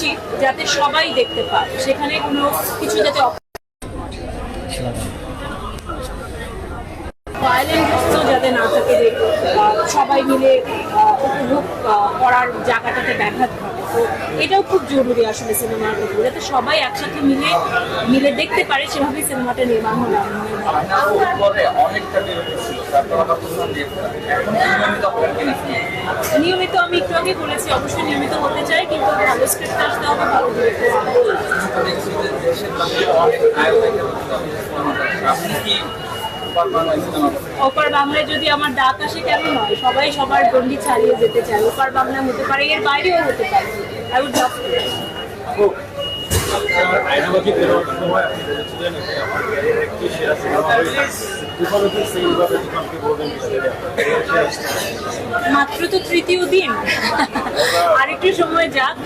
উচিত যাতে সবাই দেখতে পায়, সেখানে কোনো কিছু যাতে ভায়োলেন্ট যাতে না থাকে, যে সবাই মিলে উপভোগ করার জায়গাটাতে ব্যাঘাত ঘটে। তো এটাও খুব জরুরি আসলে সিনেমার উপর, যাতে সবাই একসাথে মিলে মিলে দেখতে পারে, সেভাবেই সিনেমাটা নির্মাণ হলো। নিয়মিত আমি একটু আগে বলেছি, অবশ্যই নিয়মিত হতে চাই, কিন্তু ভালো স্ক্রিপ্ট আসতে হবে, ভালো ওপার বাংলায় যদি আমার ডাক আসে কেন নয়, সবাই সবার গন্ডি ছাড়িয়ে যেতে চায়। ওপার বাংলায় হতে পারে, এর বাইরেও হতে পারে। I would love to. মাত্র তো তৃতীয় দিন, আরেকটু সময় যাক।